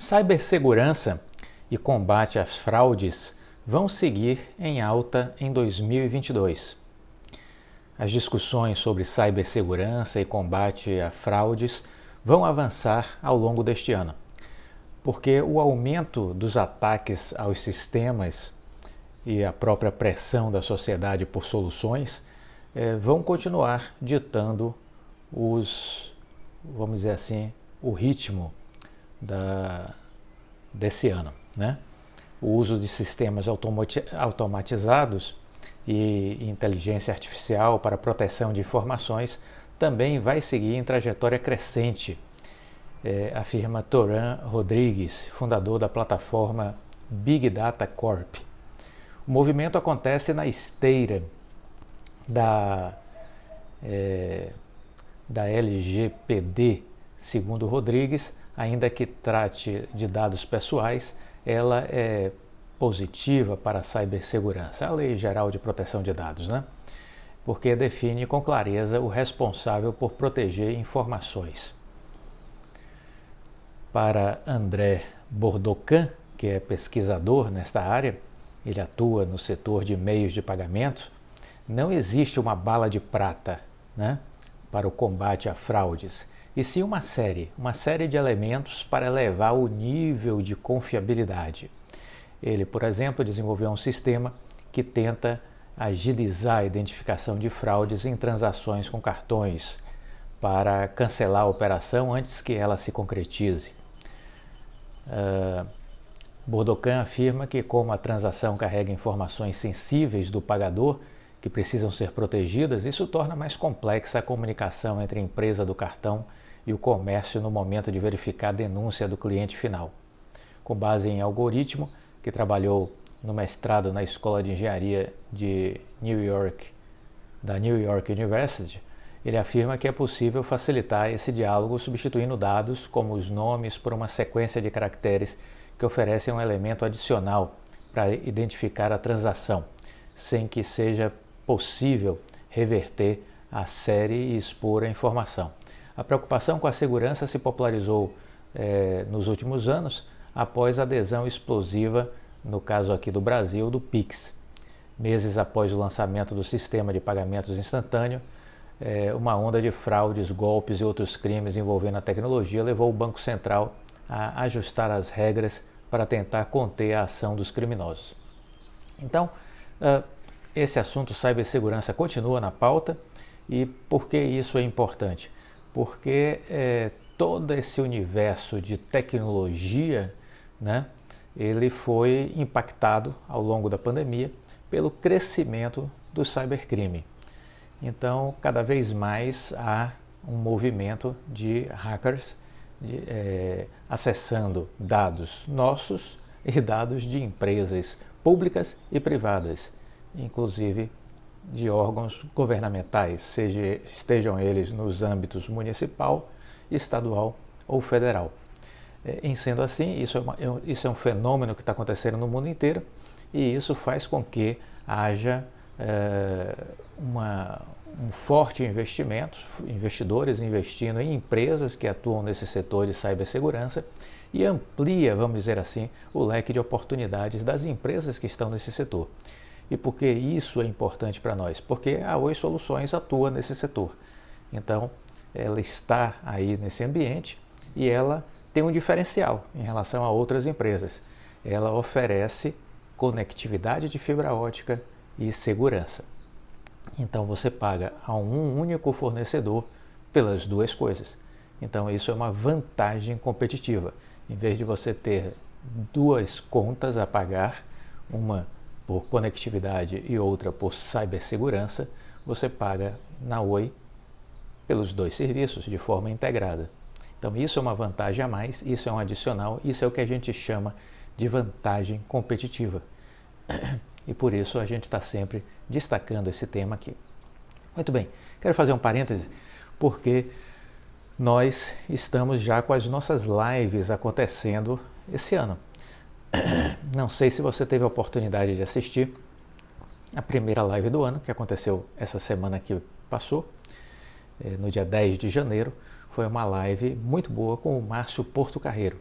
Cibersegurança e combate às fraudes vão seguir em alta em 2022. As discussões sobre cibersegurança e combate a fraudes vão avançar ao longo deste ano, porque o aumento dos ataques aos sistemas e a própria pressão da sociedade por soluções vão continuar ditando vamos dizer assim, o ritmo desse ano, né? O uso de sistemas automatizados e inteligência artificial para proteção de informações também vai seguir em trajetória crescente, afirma Toran Rodrigues, fundador da plataforma Big Data Corp. O movimento acontece na esteira da LGPD, segundo Rodrigues, ainda que trate de dados pessoais, ela é positiva para a cibersegurança, a Lei Geral de Proteção de Dados, né? Porque define com clareza o responsável por proteger informações. Para André Bordocan, que é pesquisador nesta área, ele atua no setor de meios de pagamento, não existe uma bala de prata, né, para o combate a fraudes, e sim uma série de elementos para elevar o nível de confiabilidade. Ele, por exemplo, desenvolveu um sistema que tenta agilizar a identificação de fraudes em transações com cartões para cancelar a operação antes que ela se concretize. Bordocan afirma que, como a transação carrega informações sensíveis do pagador que precisam ser protegidas, isso torna mais complexa a comunicação entre a empresa do cartão e o comércio no momento de verificar a denúncia do cliente final. Com base em algoritmo, que trabalhou no mestrado na Escola de Engenharia da New York University, ele afirma que é possível facilitar esse diálogo substituindo dados como os nomes por uma sequência de caracteres que oferecem um elemento adicional para identificar a transação, sem que seja possível reverter a série e expor a informação. A preocupação com a segurança se popularizou nos últimos anos após a adesão explosiva, no caso aqui do Brasil, do Pix. Meses após o lançamento do sistema de pagamentos instantâneo, uma onda de fraudes, golpes e outros crimes envolvendo a tecnologia levou o Banco Central a ajustar as regras para tentar conter a ação dos criminosos. Então, esse assunto cibersegurança continua na pauta. E por que isso é importante? Porque todo esse universo de tecnologia, né, ele foi impactado ao longo da pandemia pelo crescimento do cybercrime. Então, cada vez mais há um movimento de hackers acessando dados nossos e dados de empresas públicas e privadas, inclusive de órgãos governamentais, estejam eles nos âmbitos municipal, estadual ou federal. Em sendo assim, isso é um fenômeno que está acontecendo no mundo inteiro, e isso faz com que haja um forte investimento, investidores investindo em empresas que atuam nesse setor de cibersegurança, e amplia, vamos dizer assim, o leque de oportunidades das empresas que estão nesse setor. E por que isso é importante para nós? Porque a Oi Soluções atua nesse setor. Então, ela está aí nesse ambiente e ela tem um diferencial em relação a outras empresas. Ela oferece conectividade de fibra ótica e segurança. Então, você paga a um único fornecedor pelas duas coisas. Então, isso é uma vantagem competitiva. Em vez de você ter duas contas a pagar, uma por conectividade e outra por cibersegurança, você paga na Oi pelos dois serviços de forma integrada. Então isso é uma vantagem a mais, isso é um adicional, isso é o que a gente chama de vantagem competitiva. E por isso a gente está sempre destacando esse tema aqui. Muito bem, quero fazer um parêntese, porque nós estamos já com as nossas lives acontecendo esse ano. Não sei se você teve a oportunidade de assistir a primeira live do ano, que aconteceu essa semana que passou, no dia 10 de janeiro. Foi uma live muito boa com o Márcio Portocarrero.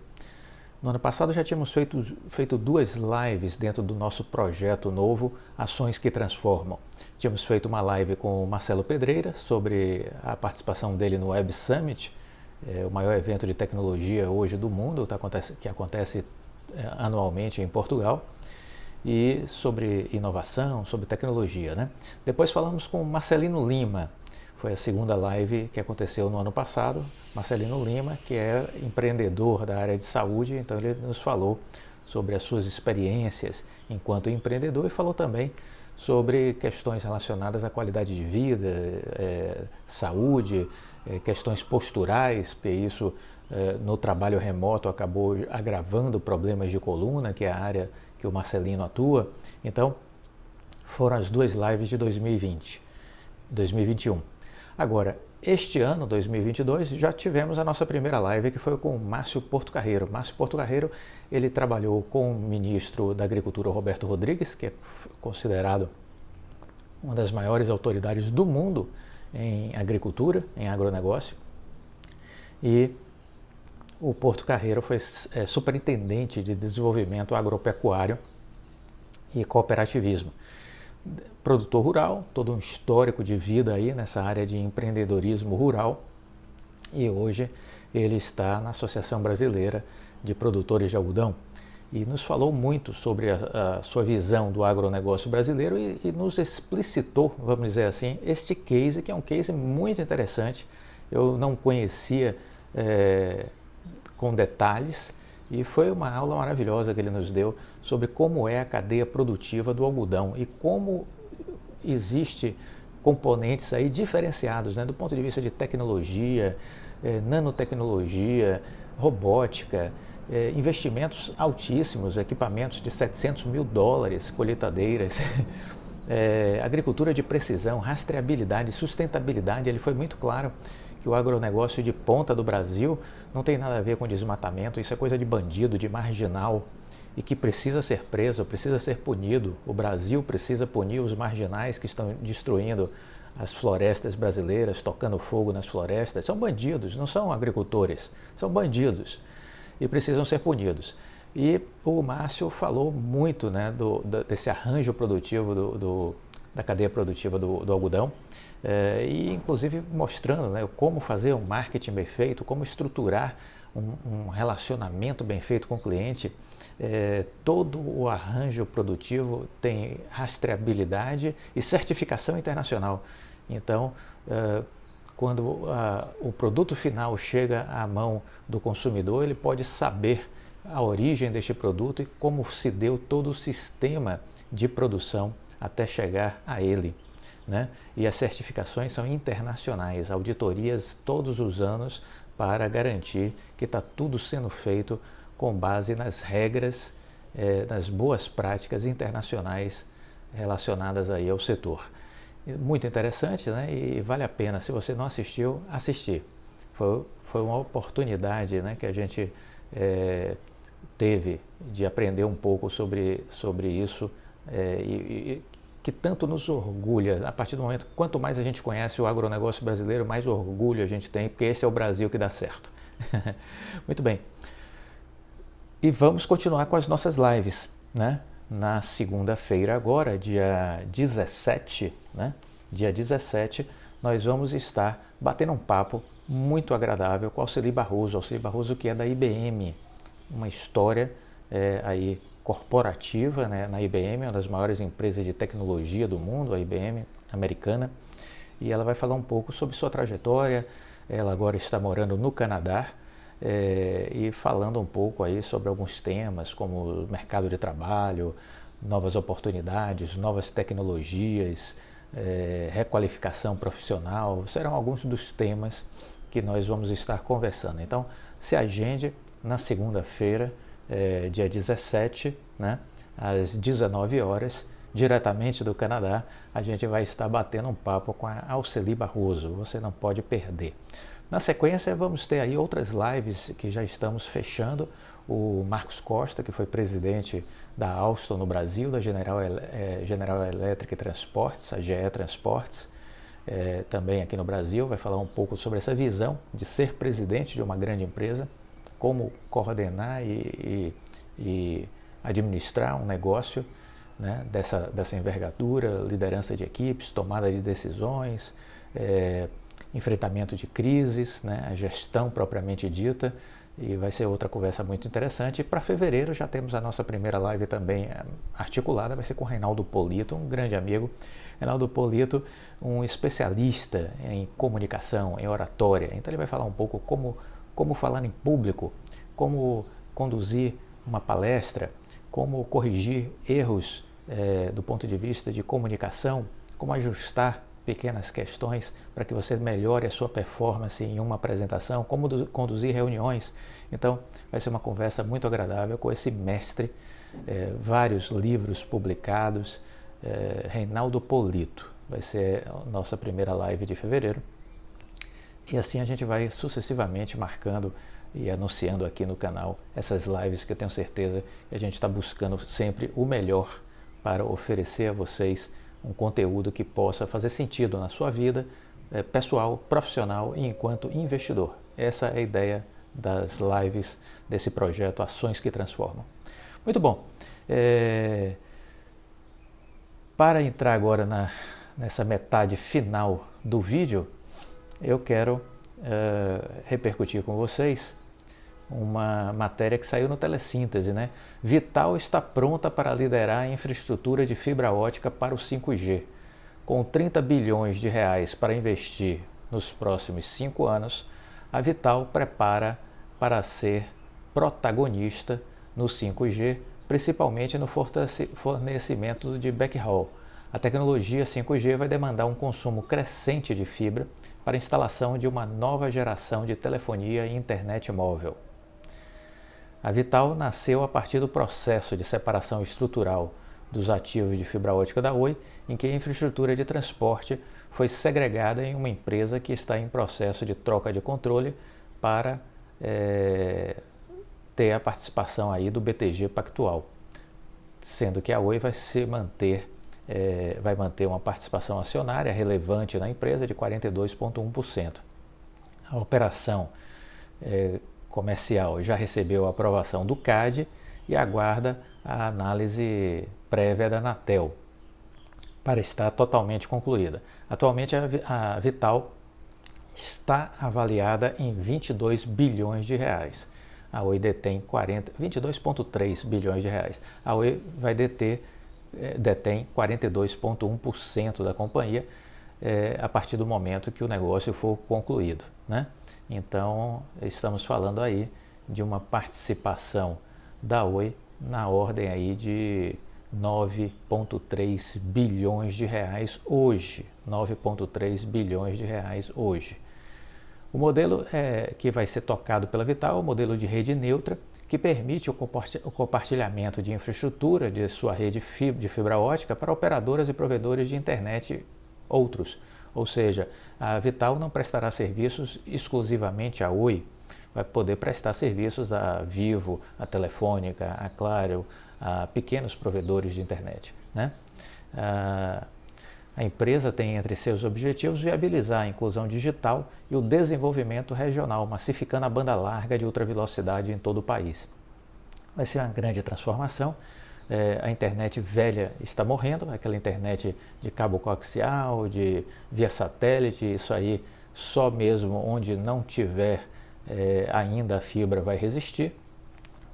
No ano passado já tínhamos feito 2 lives dentro do nosso projeto novo, Ações que Transformam. Tínhamos feito uma live com o Marcelo Pedreira sobre a participação dele no Web Summit, o maior evento de tecnologia hoje do mundo, que acontece anualmente em Portugal, e sobre inovação, sobre tecnologia, né? Depois falamos com o Marcelino Lima. Foi a segunda live que aconteceu no ano passado. Marcelino Lima, que é empreendedor da área de saúde, então ele nos falou sobre as suas experiências enquanto empreendedor e falou também sobre questões relacionadas à qualidade de vida, saúde, questões posturais, porque isso no trabalho remoto acabou agravando problemas de coluna, que é a área que o Marcelino atua. Então, foram as 2 lives de 2021. Agora, este ano, 2022, já tivemos a nossa primeira live, que foi com o Márcio Portocarrero. Márcio Portocarrero, ele trabalhou com o ministro da Agricultura, Roberto Rodrigues, que é considerado uma das maiores autoridades do mundo em agricultura, em agronegócio. E o Portocarrero foi superintendente de desenvolvimento agropecuário e cooperativismo. Produtor rural, todo um histórico de vida aí nessa área de empreendedorismo rural, e hoje ele está na Associação Brasileira de Produtores de Algodão e nos falou muito sobre a sua visão do agronegócio brasileiro e nos explicitou, vamos dizer assim, este case, que é um case muito interessante. Eu não conhecia com detalhes, e foi uma aula maravilhosa que ele nos deu sobre como é a cadeia produtiva do algodão e como existe componentes aí diferenciados, né, do ponto de vista de tecnologia, nanotecnologia, robótica, investimentos altíssimos, equipamentos de $700 mil, colheitadeiras, agricultura de precisão, rastreabilidade, sustentabilidade. Ele foi muito claro que o agronegócio de ponta do Brasil não tem nada a ver com desmatamento, isso é coisa de bandido, de marginal, e que precisa ser preso, precisa ser punido. O Brasil precisa punir os marginais que estão destruindo as florestas brasileiras, tocando fogo nas florestas. São bandidos, não são agricultores, são bandidos e precisam ser punidos. E o Márcio falou muito, né, desse arranjo produtivo da cadeia produtiva do algodão, e inclusive mostrando, né, como fazer um marketing bem feito, como estruturar um relacionamento bem feito com o cliente. Todo o arranjo produtivo tem rastreabilidade e certificação internacional. Então, quando o produto final chega à mão do consumidor, ele pode saber a origem deste produto e como se deu todo o sistema de produção até chegar a ele, né? E as certificações são internacionais, auditorias todos os anos para garantir que está tudo sendo feito com base nas regras, nas boas práticas internacionais relacionadas aí ao setor. Muito interessante, né? E vale a pena, se você não assistiu, assistir. Foi uma oportunidade, né, que a gente teve de aprender um pouco sobre isso, e que tanto nos orgulha. A partir do momento, quanto mais a gente conhece o agronegócio brasileiro, mais orgulho a gente tem, porque esse é o Brasil que dá certo. Muito bem. E vamos continuar com as nossas lives, né? Na segunda-feira agora, dia 17, né? Dia 17, nós vamos estar batendo um papo muito agradável com Alceli Barroso. Alceli Barroso, que é da IBM, uma história aí corporativa, né, na IBM, uma das maiores empresas de tecnologia do mundo, a IBM americana, e ela vai falar um pouco sobre sua trajetória. Ela agora está morando no Canadá, e falando um pouco aí sobre alguns temas como mercado de trabalho, novas oportunidades, novas tecnologias, requalificação profissional. Serão alguns dos temas que nós vamos estar conversando. Então, se agende na segunda-feira, dia 17, né, às 19 horas, diretamente do Canadá, a gente vai estar batendo um papo com a Alceli Barroso. Você não pode perder. Na sequência, vamos ter aí outras lives que já estamos fechando. O Marcos Costa, que foi presidente da Alstom no Brasil, da General Electric Transportes, a GE Transportes, também aqui no Brasil, vai falar um pouco sobre essa visão de ser presidente de uma grande empresa. como coordenar e administrar um negócio, né, dessa envergadura, liderança de equipes, tomada de decisões, enfrentamento de crises, né, a gestão propriamente dita, e vai ser outra conversa muito interessante. E para fevereiro já temos a nossa primeira live também articulada, vai ser com o Reinaldo Polito, um grande amigo. Reinaldo Polito, um especialista em comunicação, em oratória, então ele vai falar um pouco como falar em público, como conduzir uma palestra, como corrigir erros do ponto de vista de comunicação, como ajustar pequenas questões para que você melhore a sua performance em uma apresentação, como conduzir reuniões. Então, vai ser uma conversa muito agradável com esse mestre, vários livros publicados, Reinaldo Polito. Vai ser a nossa primeira live de fevereiro. E assim a gente vai sucessivamente marcando e anunciando aqui no canal essas lives que eu tenho certeza que a gente está buscando sempre o melhor para oferecer a vocês um conteúdo que possa fazer sentido na sua vida pessoal, profissional e enquanto investidor. Essa é a ideia das lives desse projeto Ações que Transformam. Muito bom. Para entrar agora nessa metade final do vídeo, eu quero repercutir com vocês uma matéria que saiu no Telesíntese, né? Vital está pronta para liderar a infraestrutura de fibra ótica para o 5G. Com 30 bilhões de reais para investir nos próximos 5 anos, a Vital prepara para ser protagonista no 5G, principalmente no fornecimento de backhaul. A tecnologia 5G vai demandar um consumo crescente de fibra para a instalação de uma nova geração de telefonia e internet móvel. A Vital nasceu a partir do processo de separação estrutural dos ativos de fibra ótica da Oi, em que a infraestrutura de transporte foi segregada em uma empresa que está em processo de troca de controle para ter a participação aí do BTG Pactual, sendo que a Oi vai manter uma participação acionária relevante na empresa de 42,1%. A operação comercial já recebeu a aprovação do CAD e aguarda a análise prévia da Anatel para estar totalmente concluída. Atualmente a Vital está avaliada em 22 bilhões de reais. A Oi detém 22,3 bilhões de reais. A Oi detém 42,1% da companhia a partir do momento que o negócio for concluído, né? Então, estamos falando aí de uma participação da Oi na ordem aí de 9,3 bilhões de reais hoje. 9,3 bilhões de reais hoje. O modelo que vai ser tocado pela Vital é o modelo de rede neutra, que permite o compartilhamento de infraestrutura de sua rede de fibra ótica para operadoras e provedores de internet outros. Ou seja, a Vital não prestará serviços exclusivamente à Oi, vai poder prestar serviços à Vivo, à Telefônica, à Claro, a pequenos provedores de internet, né? A empresa tem entre seus objetivos viabilizar a inclusão digital e o desenvolvimento regional, massificando a banda larga de ultra velocidade em todo o país. Vai ser uma grande transformação. A internet velha está morrendo, aquela internet de cabo coaxial, de via satélite, isso aí só mesmo onde não tiver ainda a fibra vai resistir,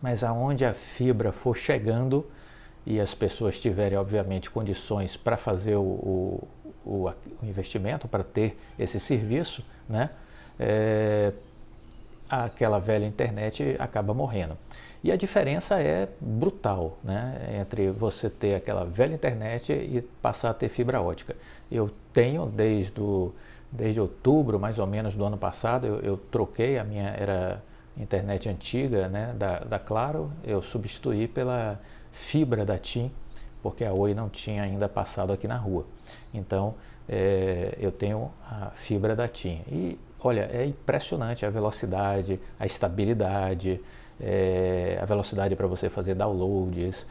mas aonde a fibra for chegando e as pessoas tiverem obviamente condições para fazer o investimento, para ter esse serviço, né? Aquela velha internet acaba morrendo. E a diferença é brutal, né, entre você ter aquela velha internet e passar a ter fibra ótica. Eu tenho desde outubro, mais ou menos, do ano passado, eu troquei a minha, era internet antiga, né, da Claro, eu substituí pela fibra da TIM, porque a Oi não tinha ainda passado aqui na rua. Então, eu tenho a fibra da TIM. E, olha, é impressionante a velocidade, a estabilidade, a velocidade para você fazer downloads,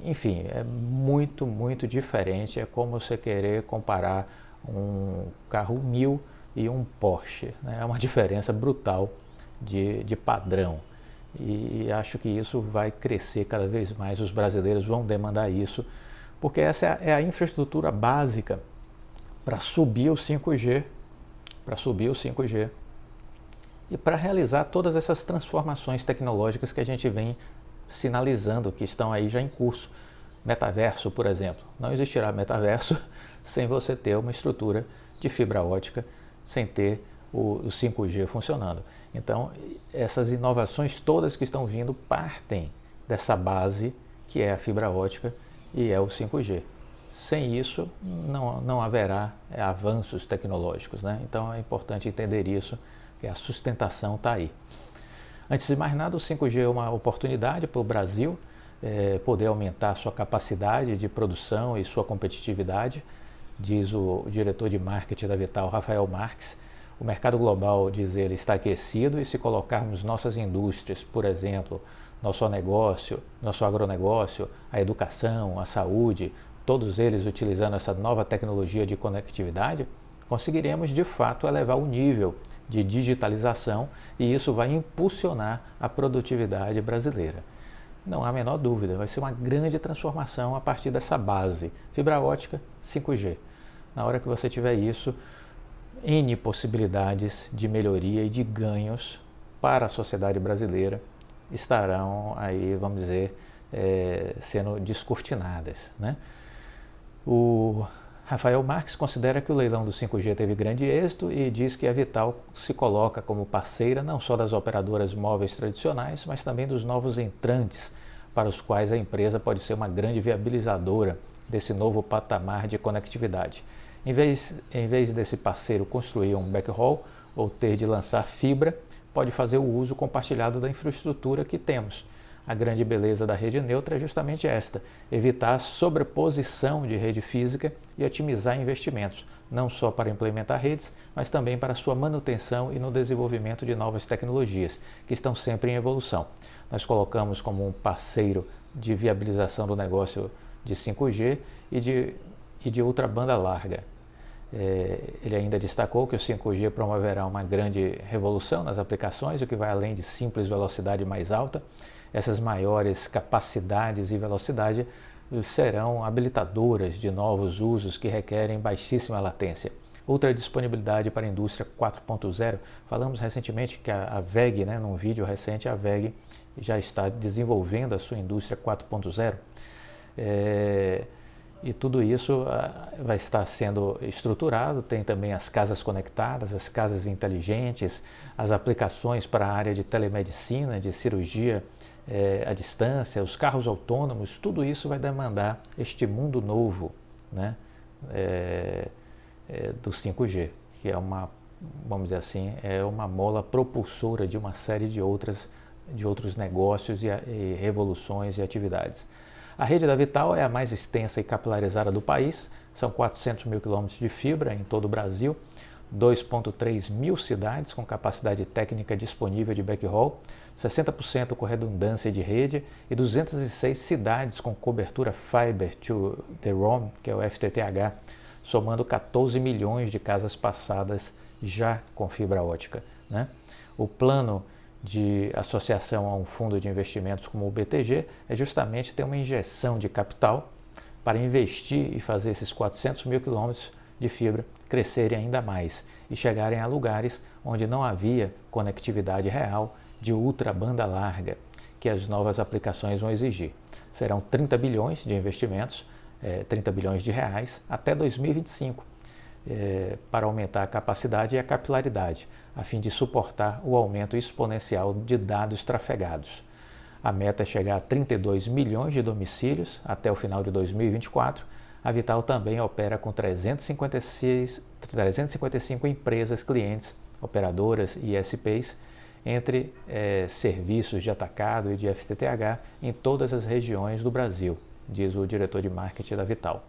enfim, é muito, muito diferente. É como você querer comparar um carro 1000 e um Porsche, né? É uma diferença brutal de padrão. e acho que isso vai crescer cada vez mais, os brasileiros vão demandar isso, porque essa é a infraestrutura básica para subir o 5G, e para realizar todas essas transformações tecnológicas que a gente vem sinalizando, que estão aí já em curso. Metaverso, por exemplo. Não existirá metaverso sem você ter uma estrutura de fibra ótica, sem ter o 5G funcionando. Então, essas inovações todas que estão vindo partem dessa base que é a fibra ótica e é o 5G. Sem isso, não haverá avanços tecnológicos, né? Então, é importante entender isso, que a sustentação está aí. Antes de mais nada, o 5G é uma oportunidade para o Brasil poder aumentar sua capacidade de produção e sua competitividade, diz o diretor de marketing da Vital, Rafael Marques. O mercado global, diz ele, está aquecido e se colocarmos nossas indústrias, por exemplo, nosso negócio, nosso agronegócio, a educação, a saúde, todos eles utilizando essa nova tecnologia de conectividade, conseguiremos de fato elevar o nível de digitalização e isso vai impulsionar a produtividade brasileira. Não há a menor dúvida, vai ser uma grande transformação a partir dessa base, fibra ótica, 5G. Na hora que você tiver isso, N possibilidades de melhoria e de ganhos para a sociedade brasileira estarão aí, vamos dizer, sendo descortinadas, né? O Rafael Marques considera que o leilão do 5G teve grande êxito e diz que a Vital se coloca como parceira não só das operadoras móveis tradicionais, mas também dos novos entrantes, para os quais a empresa pode ser uma grande viabilizadora desse novo patamar de conectividade. Em vez desse parceiro construir um backhaul ou ter de lançar fibra, pode fazer o uso compartilhado da infraestrutura que temos. A grande beleza da rede neutra é justamente esta: evitar a sobreposição de rede física e otimizar investimentos, não só para implementar redes, mas também para sua manutenção e no desenvolvimento de novas tecnologias, que estão sempre em evolução. Nós colocamos como um parceiro de viabilização do negócio de 5G e de ultra banda larga. Ele ainda destacou que o 5G promoverá uma grande revolução nas aplicações, o que vai além de simples velocidade mais alta. Essas maiores capacidades e velocidade serão habilitadoras de novos usos que requerem baixíssima latência. Ultra disponibilidade para a indústria 4.0. Falamos recentemente que a WEG, né, num vídeo recente, a WEG já está desenvolvendo a sua indústria 4.0. E tudo isso vai estar sendo estruturado. Tem também as casas conectadas, as casas inteligentes, as aplicações para a área de telemedicina, de cirurgia à distância, os carros autônomos. Tudo isso vai demandar este mundo novo, né, do 5G, que é uma, vamos dizer assim, é uma mola propulsora de uma série de outros negócios e revoluções e atividades. A rede da Vital é a mais extensa e capilarizada do país, são 400 mil quilômetros de fibra em todo o Brasil, 2,3 mil cidades com capacidade técnica disponível de backhaul, 60% com redundância de rede e 206 cidades com cobertura Fiber to the Room, que é o FTTH, somando 14 milhões de casas passadas já com fibra ótica, né? O plano de associação a um fundo de investimentos como o BTG é justamente ter uma injeção de capital para investir e fazer esses 400 mil quilômetros de fibra crescerem ainda mais e chegarem a lugares onde não havia conectividade real de ultra banda larga, que as novas aplicações vão exigir. Serão 30 bilhões de investimentos, 30 bilhões de reais até 2025, para aumentar a capacidade e a capilaridade, a fim de suportar o aumento exponencial de dados trafegados. A meta é chegar a 32 milhões de domicílios até o final de 2024. A Vital também opera com 355 empresas clientes, operadoras e ISPs, entre serviços de atacado e de FTTH em todas as regiões do Brasil, diz o diretor de marketing da Vital.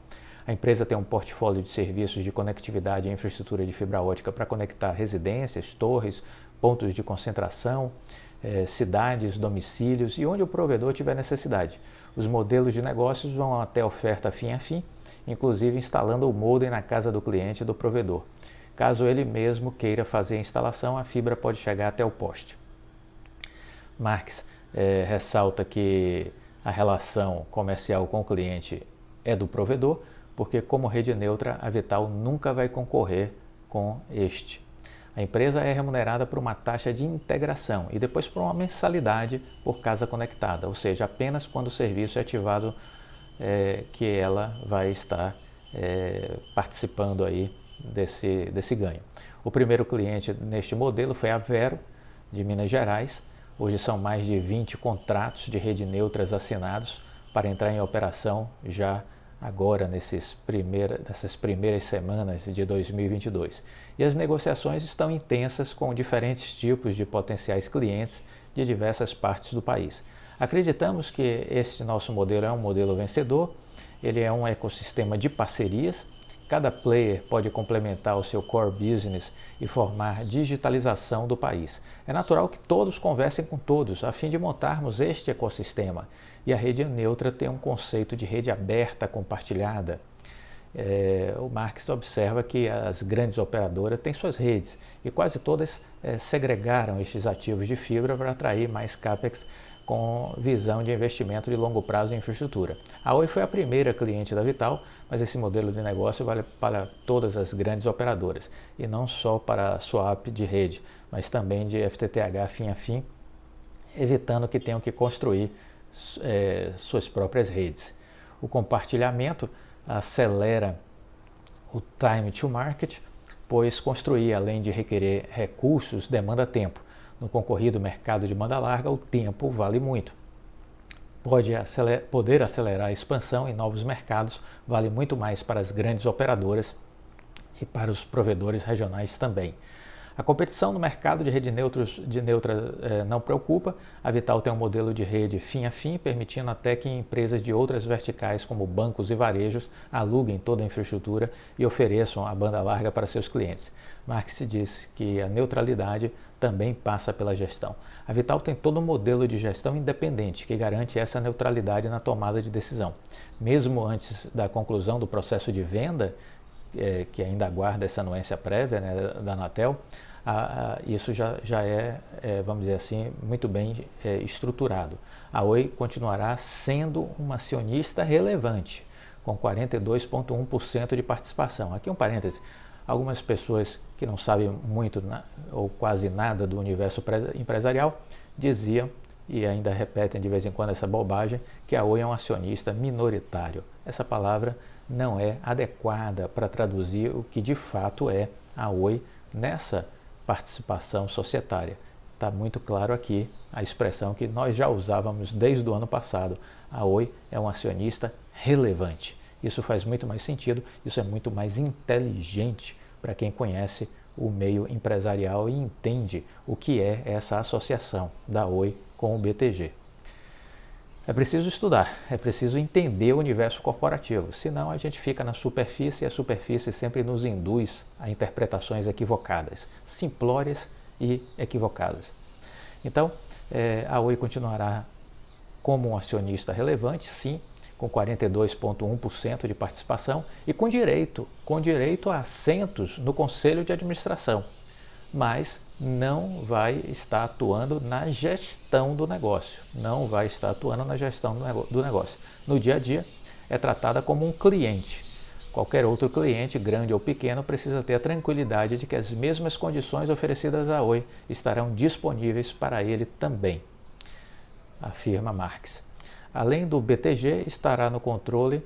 A empresa tem um portfólio de serviços de conectividade e infraestrutura de fibra ótica para conectar residências, torres, pontos de concentração, cidades, domicílios e onde o provedor tiver necessidade. Os modelos de negócios vão até oferta fim a fim, inclusive instalando o modem na casa do cliente e do provedor. Caso ele mesmo queira fazer a instalação, a fibra pode chegar até o poste. Marques, ressalta que a relação comercial com o cliente é do provedor, porque como rede neutra, a Vital nunca vai concorrer com este. A empresa é remunerada por uma taxa de integração e depois por uma mensalidade por casa conectada, ou seja, apenas quando o serviço é ativado que ela vai estar participando aí desse ganho. O primeiro cliente neste modelo foi a Vero, de Minas Gerais. Hoje são mais de 20 contratos de rede neutras assinados para entrar em operação já agora nessas primeiras semanas de 2022. E as negociações estão intensas com diferentes tipos de potenciais clientes de diversas partes do país. Acreditamos que este nosso modelo é um modelo vencedor, ele é um ecossistema de parcerias. Cada player pode complementar o seu core business e formar digitalização do país. É natural que todos conversem com todos, a fim de montarmos este ecossistema. E a rede neutra tem um conceito de rede aberta, compartilhada. O Marx observa que as grandes operadoras têm suas redes e quase todas segregaram estes ativos de fibra para atrair mais CAPEX com visão de investimento de longo prazo em infraestrutura. A Oi foi a primeira cliente da Vital, mas esse modelo de negócio vale para todas as grandes operadoras, e não só para a swap de rede, mas também de FTTH fim a fim, evitando que tenham que construir suas próprias redes. O compartilhamento acelera o time to market, pois construir, além de requerer recursos, demanda tempo. No concorrido mercado de banda larga, o tempo vale muito. Poder acelerar a expansão em novos mercados vale muito mais para as grandes operadoras e para os provedores regionais também. A competição no mercado de rede neutra não preocupa. A Vital tem um modelo de rede fim a fim, permitindo até que empresas de outras verticais, como bancos e varejos, aluguem toda a infraestrutura e ofereçam a banda larga para seus clientes. Marx disse que a neutralidade também passa pela gestão. A Vital tem todo um modelo de gestão independente que garante essa neutralidade na tomada de decisão. Mesmo antes da conclusão do processo de venda, que ainda aguarda essa anuência prévia, né, da Anatel, isso já é, vamos dizer assim, muito bem estruturado. A Oi continuará sendo uma acionista relevante, com 42,1% de participação. Aqui um parêntese, algumas pessoas que não sabem muito ou quase nada do universo empresarial diziam, e ainda repetem de vez em quando essa bobagem, que a Oi é um acionista minoritário. Essa palavra não é adequada para traduzir o que de fato é a Oi nessa participação societária. Está muito claro aqui a expressão que nós já usávamos desde o ano passado. A Oi é um acionista relevante. Isso faz muito mais sentido, isso é muito mais inteligente para quem conhece o meio empresarial e entende o que é essa associação da Oi com o BTG. É preciso estudar, é preciso entender o universo corporativo, senão a gente fica na superfície e a superfície sempre nos induz a interpretações equivocadas, simplórias e equivocadas. Então, a Oi continuará como um acionista relevante, sim, com 42,1% de participação e com direito a assentos no conselho de administração, mas não vai estar atuando na gestão do negócio, do negócio. No dia a dia, é tratada como um cliente. Qualquer outro cliente, grande ou pequeno, precisa ter a tranquilidade de que as mesmas condições oferecidas à Oi estarão disponíveis para ele também, afirma Marx. Além do BTG, estará no controle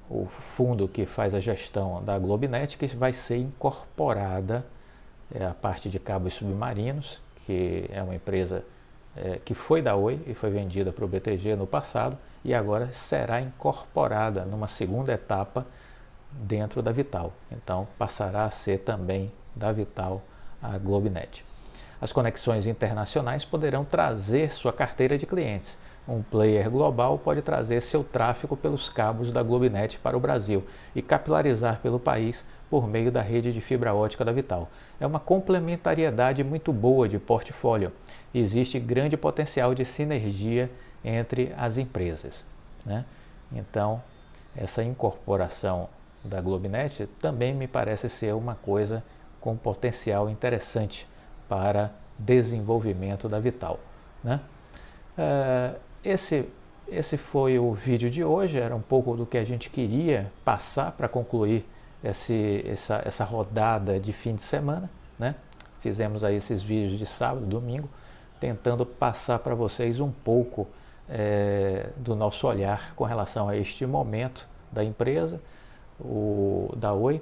o fundo que faz a gestão da Globinet, que vai ser incorporada a parte de cabos submarinos, que é uma empresa que foi da Oi e foi vendida para o BTG no passado e agora será incorporada numa segunda etapa dentro da Vital. Então passará a ser também da Vital a Globinet. As conexões internacionais poderão trazer sua carteira de clientes. Um player global pode trazer seu tráfego pelos cabos da Globinet para o Brasil e capilarizar pelo país por meio da rede de fibra ótica da Vital. É uma complementariedade muito boa de portfólio. Existe grande potencial de sinergia entre as empresas, né? Então, essa incorporação da Globinet também me parece ser uma coisa com potencial interessante para desenvolvimento da Vital, né? Esse foi o vídeo de hoje, era um pouco do que a gente queria passar para concluir essa rodada de fim de semana, né? Fizemos aí esses vídeos de sábado, domingo, tentando passar para vocês um pouco do nosso olhar com relação a este momento da empresa, da Oi,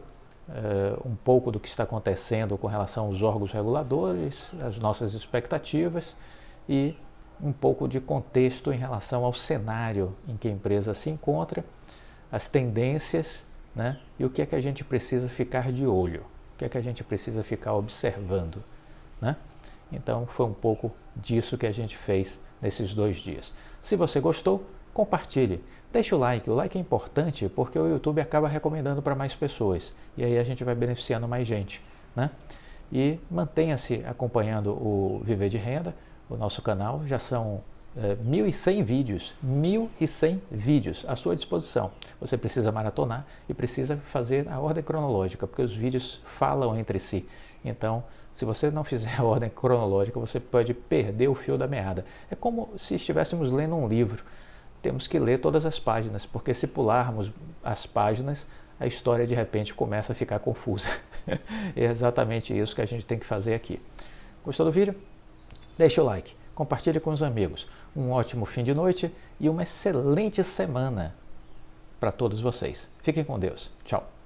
um pouco do que está acontecendo com relação aos órgãos reguladores, as nossas expectativas e um pouco de contexto em relação ao cenário em que a empresa se encontra, as tendências, né? E o que é que a gente precisa ficar de olho, o que é que a gente precisa ficar observando, né? Então foi um pouco disso que a gente fez nesses 2 dias. Se você gostou, compartilhe, deixa o like é importante porque o YouTube acaba recomendando para mais pessoas e aí a gente vai beneficiando mais gente, né? E mantenha-se acompanhando o Viver de Renda, o nosso canal, já são 1.100 vídeos, 1.100 vídeos à sua disposição. Você precisa maratonar e precisa fazer a ordem cronológica, porque os vídeos falam entre si. Então, se você não fizer a ordem cronológica, você pode perder o fio da meada. É como se estivéssemos lendo um livro. Temos que ler todas as páginas, porque se pularmos as páginas, a história de repente começa a ficar confusa. É exatamente isso que a gente tem que fazer aqui. Gostou do vídeo? Deixe o like, compartilhe com os amigos. Um ótimo fim de noite e uma excelente semana para todos vocês. Fiquem com Deus. Tchau.